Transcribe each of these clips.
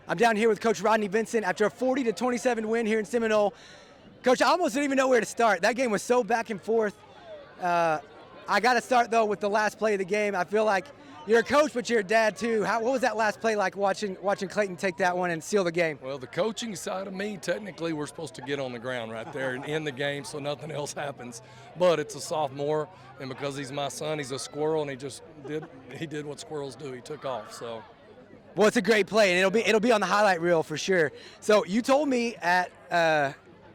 I'm down here with Coach Rodney Vincent after a 40-27 win here in Seminole. Coach, I almost didn't even know where to start. That game was so back and forth. I got to start, though, with the last play of the game. I feel like you're a coach, but you're a dad, too. What was that last play like watching Clayton take that one and seal the game? Well, the coaching side of me, technically, we're supposed to get on the ground right there and end the game so nothing else happens. But it's a sophomore, and because he's my son, he's a squirrel, and he did what squirrels do. He took off, so. Well, it's a great play, and it'll be on the highlight reel for sure. So you told me at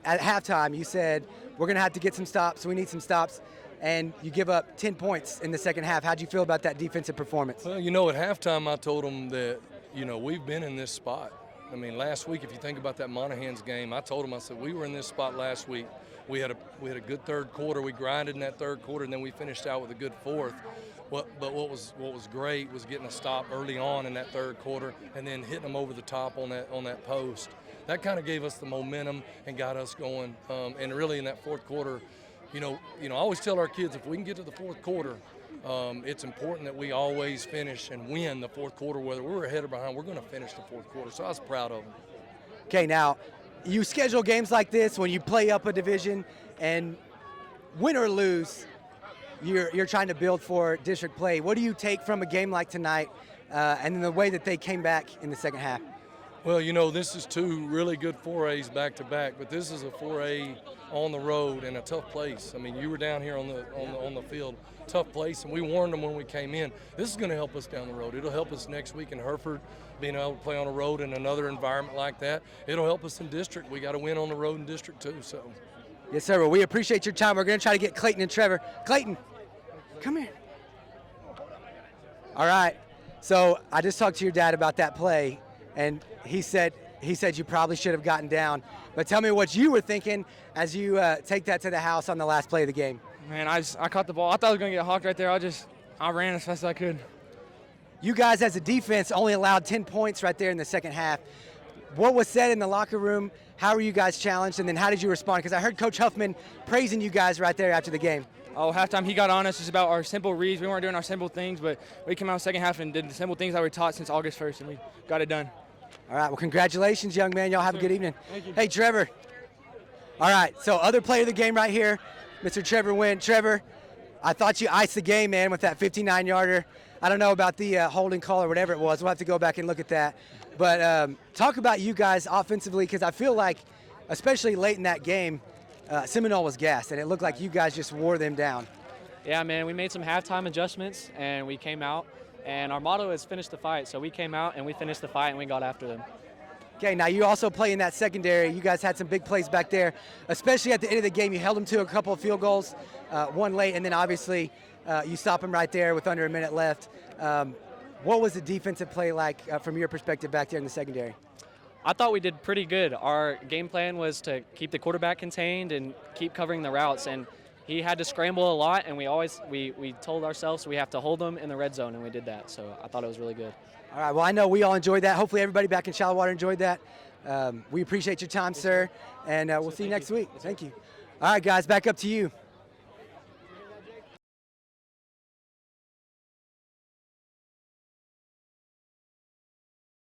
halftime, you said, we're going to have to get some stops. We need some stops. And you give up 10 points in the second half. How'd you feel about that defensive performance? Well, at halftime I told them that, we've been in this spot. I mean, last week, if you think about that Monaghan's game, I told them, I said, we were in this spot last week. We had a good third quarter. We grinded in that third quarter, and then we finished out with a good fourth. But what was great was getting a stop early on in that third quarter and then hitting them over the top on that post. That kind of gave us the momentum and got us going. And really in that fourth quarter, I always tell our kids, if we can get to the fourth quarter, it's important that we always finish and win the fourth quarter. Whether we're ahead or behind, we're going to finish the fourth quarter. So I was proud of them. Okay, now you schedule games like this when you play up a division, and win or lose, you're trying to build for district play. What do you take from a game like tonight and the way that they came back in the second half? Well, this is two really good 4As back-to-back, but this is a 4A on the road in a tough place. I mean, you were down here on the field, tough place, and we warned them when we came in. This is going to help us down the road. It'll help us next week in Hereford, being able to play on the road in another environment like that. It'll help us in district. We got to win on the road in district too. So. Yes, sir. Well, we appreciate your time. We're going to try to get Clayton and Trevor. Clayton, come here. All right. So I just talked to your dad about that play. And he said you probably should have gotten down. But tell me what you were thinking as you take that to the house on the last play of the game. Man, I caught the ball. I thought I was going to get hawked right there. I ran as fast as I could. You guys as a defense only allowed 10 points right there in the second half. What was said in the locker room? How were you guys challenged? And then how did you respond? Because I heard Coach Huffman praising you guys right there after the game. Oh, halftime he got on us just about our simple reads. We weren't doing our simple things, but we came out in the second half and did the simple things that we taught since August 1st, and we got it done. All right, well, congratulations, young man. Y'all have a good evening. Thank you. Hey, Trevor. All right, so other player of the game right here, Mr. Trevor Winn. Trevor, I thought you iced the game, man, with that 59-yarder. I don't know about the holding call or whatever it was. We'll have to go back and look at that. But talk about you guys offensively, because I feel like, especially late in that game, Seminole was gassed, and it looked like you guys just wore them down. Yeah, man, we made some halftime adjustments, and we came out. And our motto is finish the fight. So we came out and we finished the fight and we got after them. Okay, now you also play in that secondary. You guys had some big plays back there, especially at the end of the game. You held them to a couple of field goals, one late, and then obviously you stop them right there with under a minute left. What was the defensive play like from your perspective back there in the secondary? I thought we did pretty good. Our game plan was to keep the quarterback contained and keep covering the routes. And he had to scramble a lot, and we told ourselves we have to hold them in the red zone, and we did that. So I thought it was really good. All right, well, I know we all enjoyed that. Hopefully everybody back in Shallow Water enjoyed that. We appreciate your time, sir, and we'll see you next week. Thank you. All right, guys, back up to you.